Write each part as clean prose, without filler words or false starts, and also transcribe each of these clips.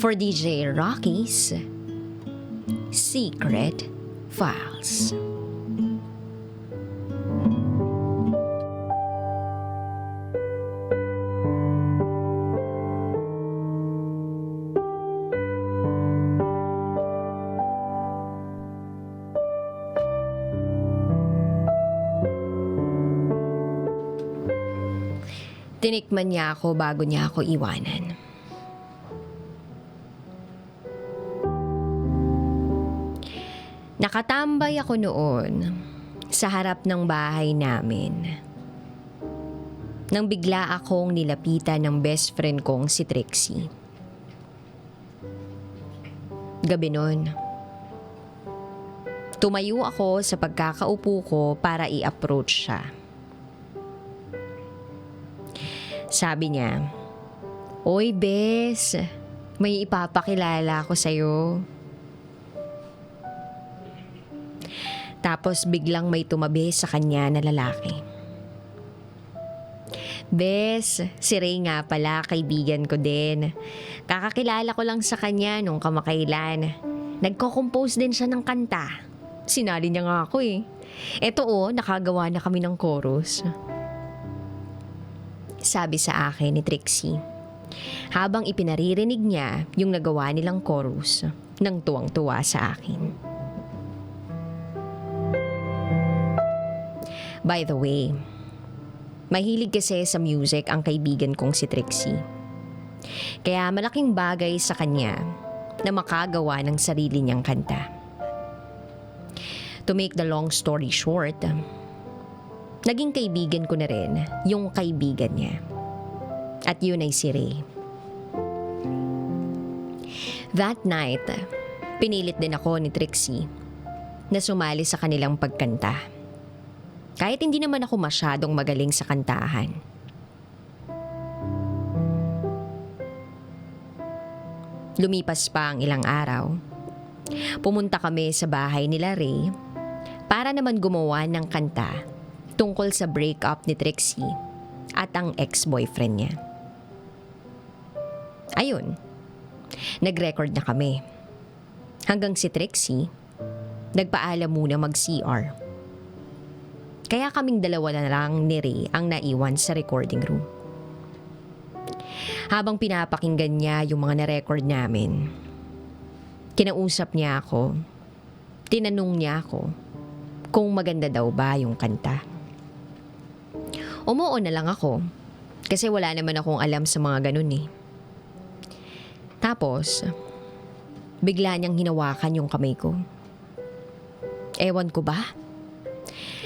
for DJ Rocky's Secret Files. Tinikman niya ako bago niya ako iwanan. Nakatambay ako noon sa harap ng bahay namin nang bigla akong nilapitan ng best friend kong si Trixie. Gabi nun, tumayo ako sa pagkakaupo ko para i-approach siya. Sabi niya, "Oy, Bes, may ipapakilala ako sa'yo." Tapos biglang may tumabi sa kanya na lalaki. "Bes, si Ray nga pala, kaibigan ko din. Kakakilala ko lang sa kanya nung kamakailan. Nagko-compose din siya ng kanta. Sinali niya nga ako eh. Eto nakagawa na kami ng chorus." Sabi sa akin ni Trixie, habang ipinaririnig niya yung nagawa nilang chorus nang tuwang-tuwa sa akin. By the way, mahilig kasi sa music ang kaibigan kong si Trixie. Kaya malaking bagay sa kanya na makagawa ng sarili niyang kanta. To make the long story short, naging kaibigan ko na rin yung kaibigan niya. At yun ay si Ray. That night, pinilit din ako ni Trixie na sumali sa kanilang pagkanta. Kahit hindi naman ako masyadong magaling sa kantahan. Lumipas pa ang ilang araw. Pumunta kami sa bahay nila Ray para naman gumawa ng kanta tungkol sa breakup ni Trixie at ang ex-boyfriend niya. Ayun, nag-record na kami. Hanggang si Trixie, nagpaalam muna mag-CR. Kaya kaming dalawa na lang ni Ray ang naiwan sa recording room. Habang pinapakinggan niya yung mga na-record namin, kinausap niya ako, tinanong niya ako kung maganda daw ba yung kanta. Umuo na lang ako kasi wala naman akong alam sa mga ganun eh. Tapos, bigla niyang hinawakan yung kamay ko. Ewan ko ba?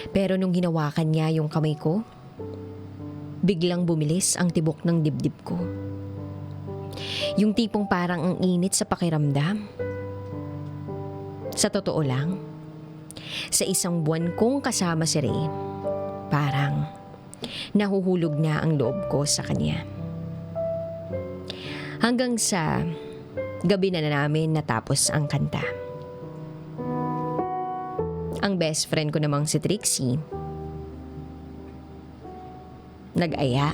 Pero nung hinawakan niya yung kamay ko, biglang bumilis ang tibok ng dibdib ko. Yung tipong parang ang init sa pakiramdam. Sa totoo lang, sa isang buwan kong kasama si Ray, parang nahuhulog na ang loob ko sa kanya. Hanggang sa gabi na namin natapos ang kanta. Ang best friend ko namang si Trixie, nag-aya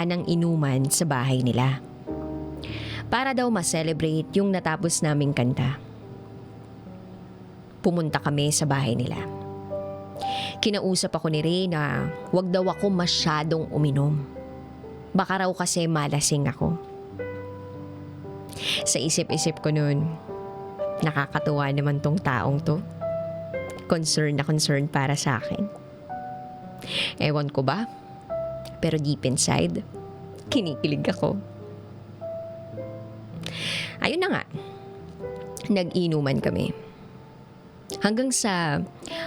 ng inuman sa bahay nila para daw ma-celebrate yung natapos naming kanta. Pumunta kami sa bahay nila. Kinausap ako ni Ray na wag daw ako masyadong uminom. Baka raw kasi malasing ako. Sa isip-isip ko noon, nakakatuwa naman tong taong to. Concern na concern para sa akin. Ewan ko ba? Pero deep inside, kinikilig ako. Ayun na nga, nag-inuman kami. Hanggang sa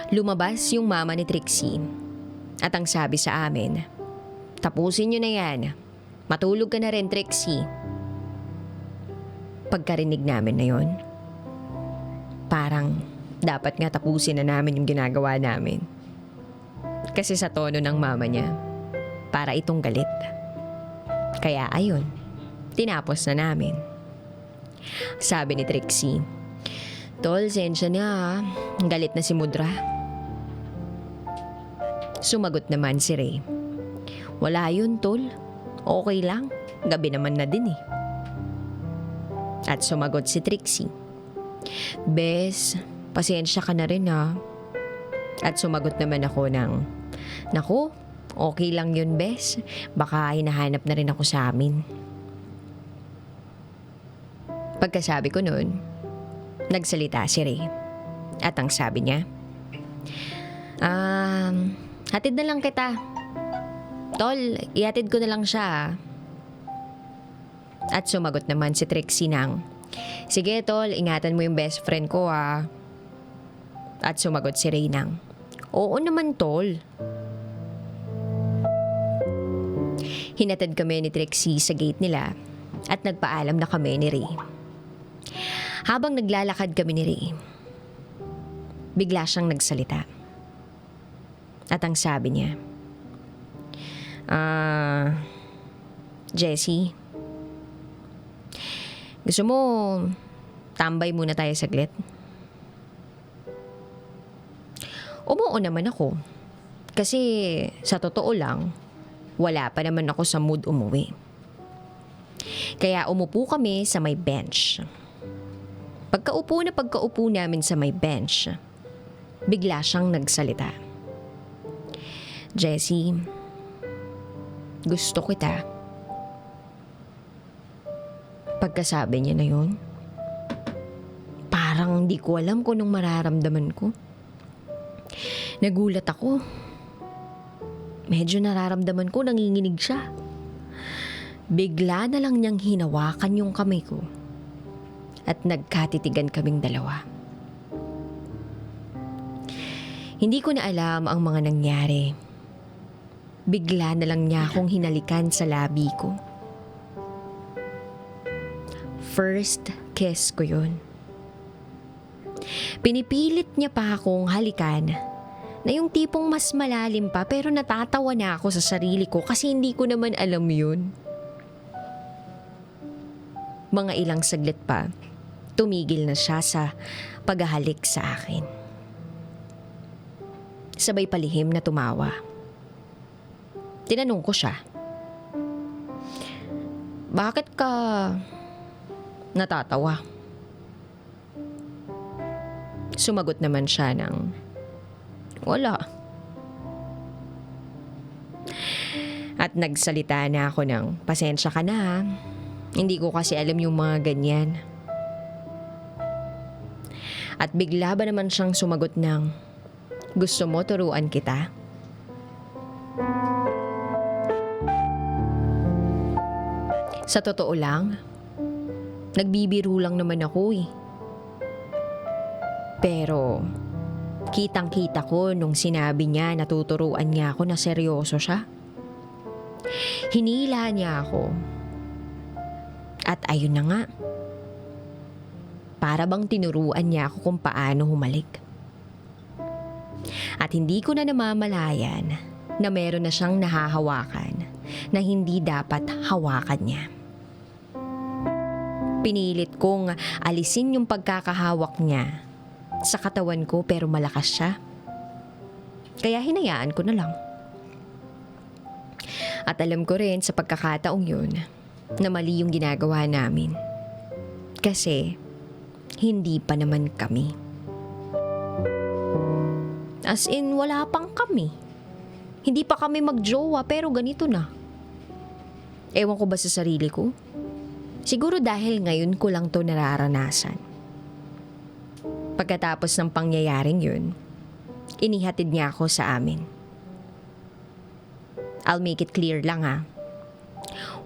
lumabas yung mama ni Trixie at ang sabi sa amin, "Tapusin nyo na yan. Matulog ka na rin, Trixie." Pagkarinig namin na yon, parang dapat nga tapusin na namin yung ginagawa namin. Kasi sa tono ng mama niya, para itong galit. Kaya ayun, tinapos na namin. Sabi ni Trixie, "Tol, sensya na ha. Galit na si Mudra." Sumagot naman si Ray, "Wala yun, Tol. Okay lang. Gabi naman na din eh." At sumagot si Trixie. Bes, pasensya ka na rin ha. At sumagot naman ako ng, naku, okay lang yun bes. Baka hinahanap na rin ako sa amin. Pagkasabi ko nun, nagsalita si Ray. At ang sabi niya, hatid na lang kita. Tol, ihatid ko na lang siya. At sumagot naman si Trixie ng, sige tol, ingatan mo yung best friend ko ha. At sumagot si Ray ng, oo naman tol. Hinatid kami ni Trixie sa gate nila at nagpaalam na kami ni Ray. Habang naglalakad kami ni Ray, bigla siyang nagsalita. At ang sabi niya, Jessie, gusto mo tambay muna tayo saglit? Umuo naman ako. Kasi sa totoo lang, wala pa naman ako sa mood umuwi. Kaya umupo kami sa may bench. Pagkaupo namin sa may bench, bigla siyang nagsalita. Jessie, gusto kita. Pagkasabi niya na yun, parang hindi ko alam kung anong mararamdaman ko. Nagulat ako. Medyo nararamdaman ko nanginginig siya. Bigla na lang niyang hinawakan yung kamay ko at nagkatitigan kaming dalawa. Hindi ko na alam ang mga nangyari. Bigla na lang niya akong hinalikan sa labi ko. First kiss ko yun. Pinipilit niya pa akong halikan na yung tipong mas malalim pa, pero natatawa na ako sa sarili ko kasi hindi ko naman alam yun. Mga ilang saglit pa, tumigil na siya sa paghahalik sa akin. Sabay palihim na tumawa. Tinanong ko siya, bakit ka natatawa? Sumagot naman siya ng, wala. At nagsalita na ako ng, pasensya ka na ha. Hindi ko kasi alam yung mga ganyan. At bigla ba naman siyang sumagot ng, gusto mo turuan kita? Sa totoo lang, nagbibiro lang naman ako eh. Pero kitang-kita ko nung sinabi niya na tuturuan niya ako na seryoso siya. Hinila niya ako. At ayun na nga. Para bang tinuruan niya ako kung paano humalik. At hindi ko na namamalayan na meron na siyang nahahawakan na hindi dapat hawakan niya. Pinilit kong alisin yung pagkakahawak niya sa katawan ko pero malakas siya. Kaya hinayaan ko na lang. At alam ko rin sa pagkakataong yun na mali yung ginagawa namin. Kasi hindi pa naman kami. As in, wala pang kami. Hindi pa kami magjowa pero ganito na. Ewan ko ba sa sarili ko? Siguro dahil ngayon ko lang to nararanasan. Pagkatapos ng pangyayaring yun, inihatid niya ako sa amin. I'll make it clear lang ha.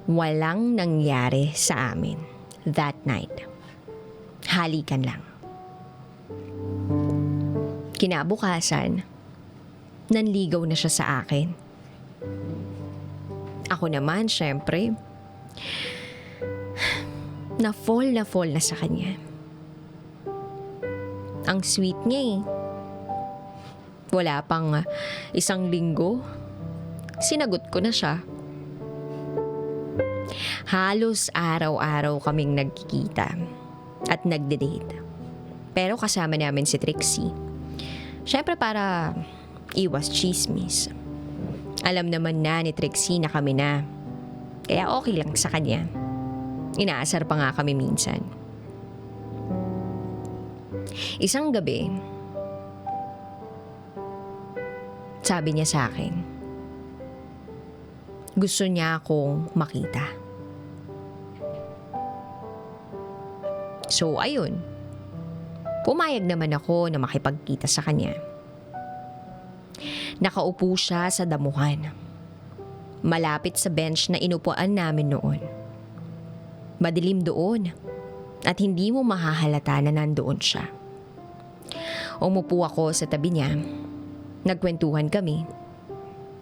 Walang nangyari sa amin that night. Halikan lang. Kinabukasan, nanligaw na siya sa akin. Ako naman, syempre, na fall na sa kanya. Ang sweet niya eh. Wala pang isang linggo, sinagot ko na siya. Halos araw-araw kaming nagkikita at nagde-date. Pero kasama namin si Trixie. Syempre para iwas chismis. Alam naman na ni Trixie na kami na. Kaya okay lang sa kanya. Inaasar pa nga kami minsan. Isang gabi, sabi niya sa akin, gusto niya akong makita. So ayun, pumayag naman ako na makipagkita sa kanya. Nakaupo siya sa damuhan, malapit sa bench na inupuan namin noon. Madilim doon at hindi mo mahahalata na nandoon siya. Umupo ako sa tabi niya, nagkwentuhan kami,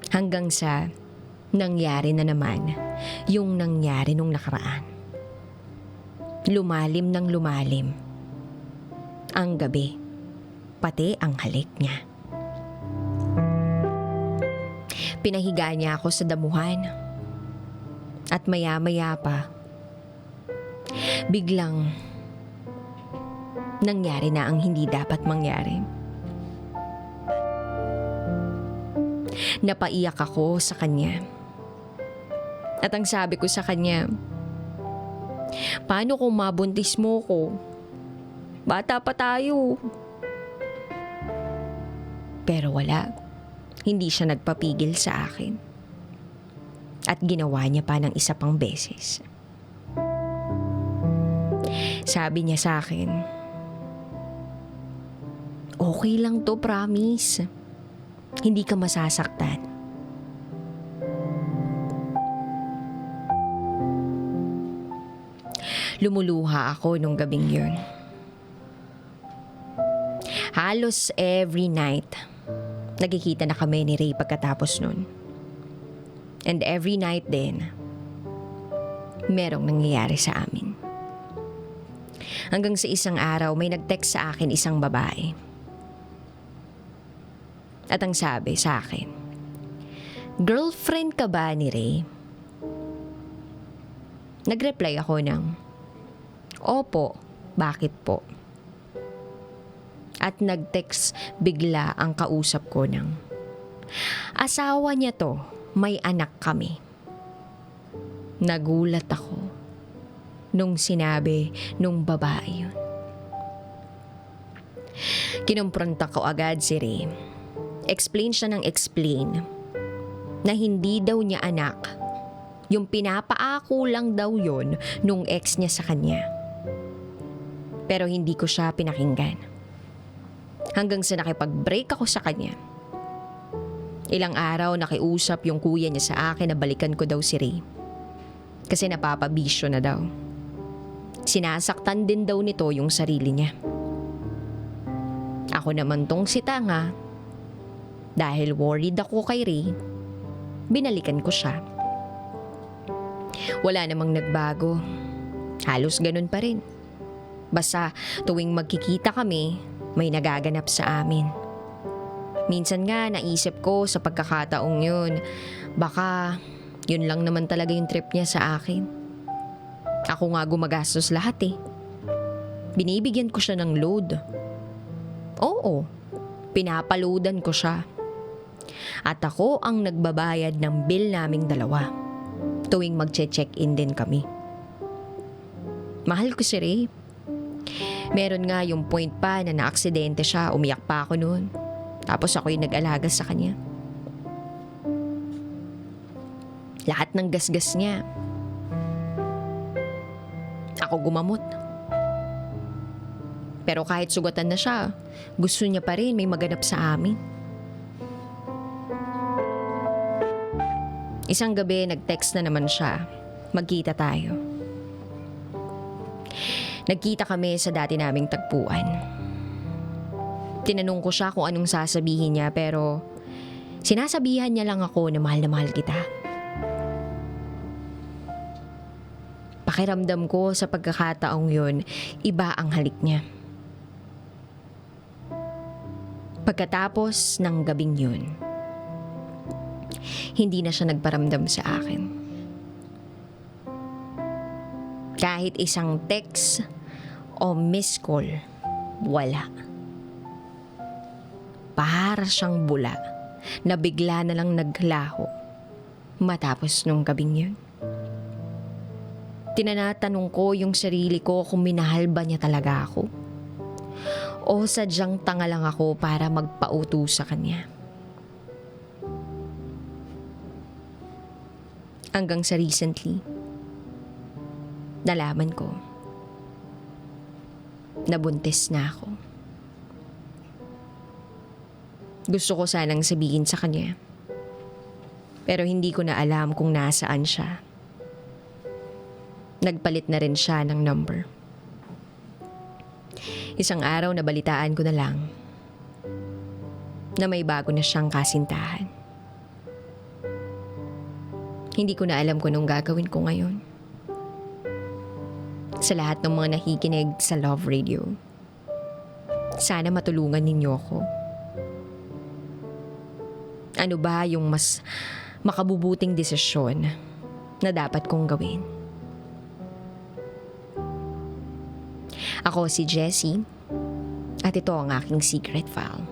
hanggang sa nangyari na naman yung nangyari nung nakaraan. Lumalim ng lumalim ang gabi, pati ang halik niya. Pinahiga niya ako sa damuhan at maya-maya pa, biglang nangyari na ang hindi dapat mangyari. Napaiyak ako sa kanya. At ang sabi ko sa kanya, paano kung mabuntis mo ko? Bata pa tayo. Pero wala. Hindi siya nagpapigil sa akin. At ginawa niya pa ng isa pang beses. Sabi niya sa akin, okay lang to, promise. Hindi ka masasaktan. Lumuluha ako nung gabing yun. Halos every night, nagkikita na kami ni Ray pagkatapos nun. And every night din, merong nangyayari sa amin. Hanggang sa isang araw, may nag-text sa akin isang babae. At ang sabi sa akin, girlfriend ka ba ni Ray? Nag-reply ako ng, opo, bakit po? At nag-text bigla ang kausap ko ng, asawa niya to, may anak kami. Nagulat ako nung sinabi nung babae yun. Kinumpronta ko agad si Ray. Explain siya ng explain na hindi daw niya anak. Yung pinapaako lang daw yun nung ex niya sa kanya. Pero hindi ko siya pinakinggan. Hanggang sa nakipag-break ako sa kanya. Ilang araw nakiusap yung kuya niya sa akin na balikan ko daw si Ray. Kasi napapabisyo na daw. Sinasaktan din daw nito yung sarili niya. Ako naman tong si tanga. Dahil worried ako kay Ray, binalikan ko siya. Wala namang nagbago. Halos ganun pa rin. Basta tuwing magkikita kami, may nagaganap sa amin. Minsan nga naisip ko sa pagkakataong yun, baka yun lang naman talaga yung trip niya sa akin. Ako nga gumagastos lahat eh. Binibigyan ko siya ng load. Oo, pinapaloadan ko siya. At ako ang nagbabayad ng bill naming dalawa tuwing magche-check-in din kami. Mahal ko si Ray. Meron nga yung point pa na naaksidente siya, umiyak pa ako noon. Tapos ako yung nag-alaga sa kanya. Lahat ng gasgas niya, ako gumamot. Pero kahit sugatan na siya, gusto niya pa rin may maganap sa amin. Isang gabi, nag-text na naman siya. Magkita tayo. Nagkita kami sa dati naming tagpuan. Tinanong ko siya kung anong sasabihin niya pero sinasabihan niya lang ako na mahal kita. Pakiramdam ko sa pagkakataong yun, iba ang halik niya. Pagkatapos ng gabing yun, hindi na siya nagparamdam sa akin. Kahit isang text o missed call, wala. Para siyang bula na bigla na lang naglaho matapos nung gabing yun. Tinanatanong ko yung sarili ko kung minahal ba niya talaga ako o sadyang tanga lang ako para magpauto sa kanya. Hanggang sa recently, nalaman ko, nabuntis na ako. Gusto ko sanang sabihin sa kanya, pero hindi ko na alam kung nasaan siya. Nagpalit na rin siya ng number. Isang araw nabalitaan ko na lang na may bago na siyang kasintahan. Hindi ko na alam kung anong gagawin ko ngayon. Sa lahat ng mga nakikinig sa Love Radio, sana matulungan ninyo ako. Ano ba yung mas makabubuting desisyon na dapat kong gawin? Ako si Jessie at ito ang aking secret file.